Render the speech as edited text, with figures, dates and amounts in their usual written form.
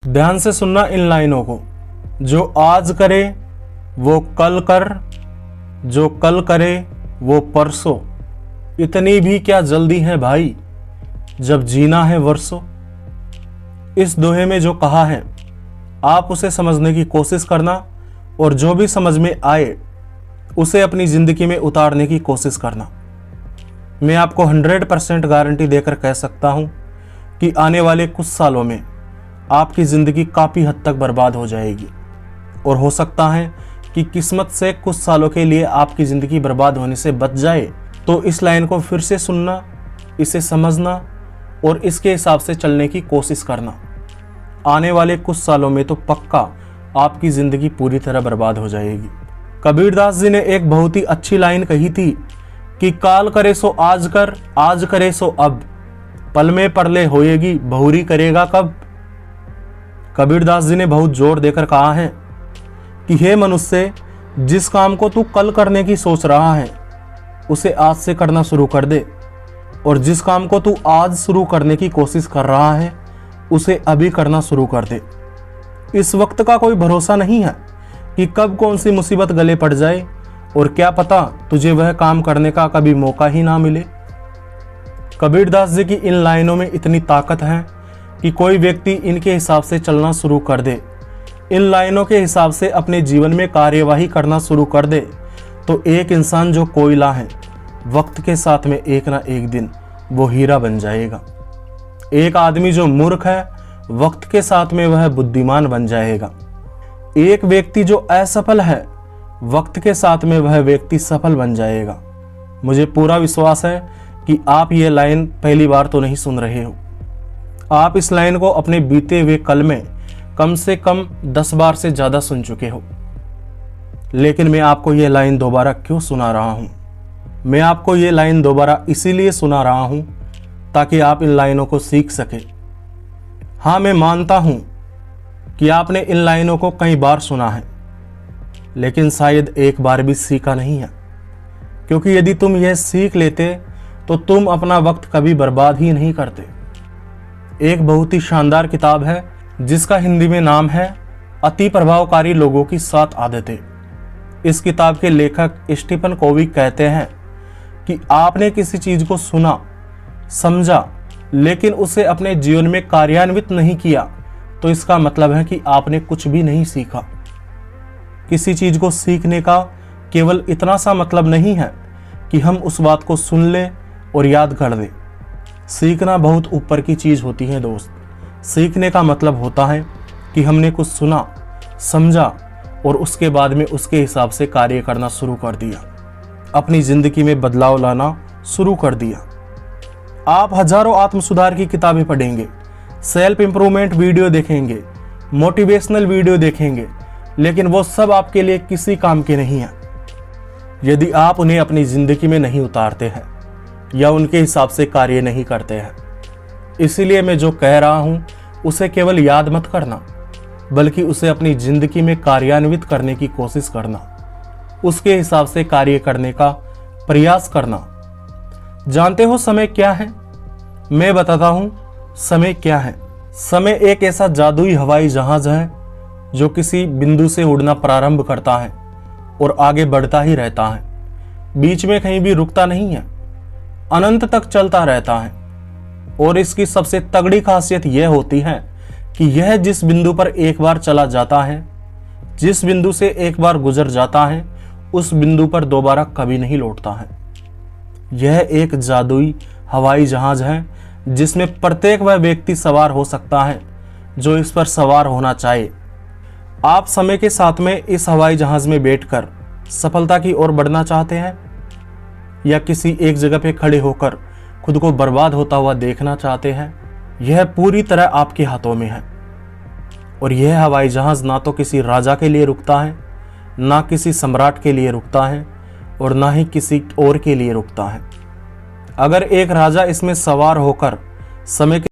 ध्यान से सुनना इन लाइनों को। जो आज करे वो कल कर, जो कल करे वो परसों, इतनी भी क्या जल्दी है भाई, जब जीना है वर्षों। इस दोहे में जो कहा है आप उसे समझने की कोशिश करना और जो भी समझ में आए उसे अपनी जिंदगी में उतारने की कोशिश करना। मैं आपको 100% गारंटी देकर कह सकता हूं कि आने वाले कुछ सालों में आपकी ज़िंदगी काफ़ी हद तक बर्बाद हो जाएगी और हो सकता है कि किस्मत से कुछ सालों के लिए आपकी ज़िंदगी बर्बाद होने से बच जाए। तो इस लाइन को फिर से सुनना, इसे समझना और इसके हिसाब से चलने की कोशिश करना। आने वाले कुछ सालों में तो पक्का आपकी ज़िंदगी पूरी तरह बर्बाद हो जाएगी। कबीरदास जी ने एक बहुत ही अच्छी लाइन कही थी कि काल करे सो आज कर, आज करे सो अब, पल में परले होएगी बहुरी करेगा कब। कबीरदास जी ने बहुत जोर देकर कहा है कि हे मनुष्य, जिस काम को तू कल करने की सोच रहा है उसे आज से करना शुरू कर दे, और जिस काम को तू आज शुरू करने की कोशिश कर रहा है उसे अभी करना शुरू कर दे। इस वक्त का कोई भरोसा नहीं है कि कब कौन सी मुसीबत गले पड़ जाए और क्या पता तुझे वह काम करने का कभी मौका ही ना मिले। कबीरदास जी की इन लाइनों में इतनी ताकत है कि कोई व्यक्ति इनके हिसाब से चलना शुरू कर दे, इन लाइनों के हिसाब से अपने जीवन में कार्यवाही करना शुरू कर दे, तो एक इंसान जो कोयला है वक्त के साथ में एक ना एक दिन वो हीरा बन जाएगा। एक आदमी जो मूर्ख है वक्त के साथ में वह बुद्धिमान बन जाएगा। एक व्यक्ति जो असफल है वक्त के साथ में वह व्यक्ति सफल बन जाएगा। मुझे पूरा विश्वास है कि आप ये लाइन पहली बार तो नहीं सुन रहे हो। आप इस लाइन को अपने बीते हुए कल में कम से कम 10 बार से ज़्यादा सुन चुके हो। लेकिन मैं आपको ये लाइन दोबारा क्यों सुना रहा हूँ? मैं आपको ये लाइन दोबारा इसीलिए सुना रहा हूँ ताकि आप इन लाइनों को सीख सके। हाँ, मैं मानता हूँ कि आपने इन लाइनों को कई बार सुना है, लेकिन शायद एक बार भी सीखा नहीं है, क्योंकि यदि तुम यह सीख लेते तो तुम अपना वक्त कभी बर्बाद ही नहीं करते। एक बहुत ही शानदार किताब है जिसका हिंदी में नाम है अति प्रभावकारी लोगों की 7 आदतें। इस किताब के लेखक स्टीफन कोवी कहते हैं कि आपने किसी चीज को सुना, समझा, लेकिन उसे अपने जीवन में कार्यान्वित नहीं किया तो इसका मतलब है कि आपने कुछ भी नहीं सीखा। किसी चीज को सीखने का केवल इतना सा मतलब नहीं है कि हम उस बात को सुन लें और याद कर दें। सीखना बहुत ऊपर की चीज होती है दोस्त। सीखने का मतलब होता है कि हमने कुछ सुना, समझा और उसके बाद में उसके हिसाब से कार्य करना शुरू कर दिया, अपनी जिंदगी में बदलाव लाना शुरू कर दिया। आप हजारों आत्म सुधार की किताबें पढ़ेंगे, सेल्फ इंप्रूवमेंट वीडियो देखेंगे, मोटिवेशनल वीडियो देखेंगे, लेकिन वो सब आपके लिए किसी काम के नहीं है यदि आप उन्हें अपनी जिंदगी में नहीं उतारते हैं या उनके हिसाब से कार्य नहीं करते हैं। इसीलिए मैं जो कह रहा हूं उसे केवल याद मत करना, बल्कि उसे अपनी जिंदगी में कार्यान्वित करने की कोशिश करना, उसके हिसाब से कार्य करने का प्रयास करना। जानते हो समय क्या है? मैं बताता हूं समय क्या है। समय एक ऐसा जादुई हवाई जहाज है जो किसी बिंदु से उड़ना प्रारंभ करता है और आगे बढ़ता ही रहता है, बीच में कहीं भी रुकता नहीं है, अनंत तक चलता रहता है। और इसकी सबसे तगड़ी खासियत यह होती है कि यह जिस बिंदु पर एक बार चला जाता है, जिस बिंदु से एक बार गुजर जाता है, उस बिंदु पर दोबारा कभी नहीं लौटता है। यह एक जादुई हवाई जहाज है जिसमें प्रत्येक वह व्यक्ति सवार हो सकता है जो इस पर सवार होना चाहे। आप समय के साथ में इस हवाई जहाज में बैठकर सफलता की ओर बढ़ना चाहते हैं या किसी एक जगह पे खड़े होकर खुद को बर्बाद होता हुआ देखना चाहते हैं? यह पूरी तरह आपके हाथों में है। और यह हवाई जहाज ना तो किसी राजा के लिए रुकता है, ना किसी सम्राट के लिए रुकता है और ना ही किसी और के लिए रुकता है। अगर एक राजा इसमें सवार होकर समय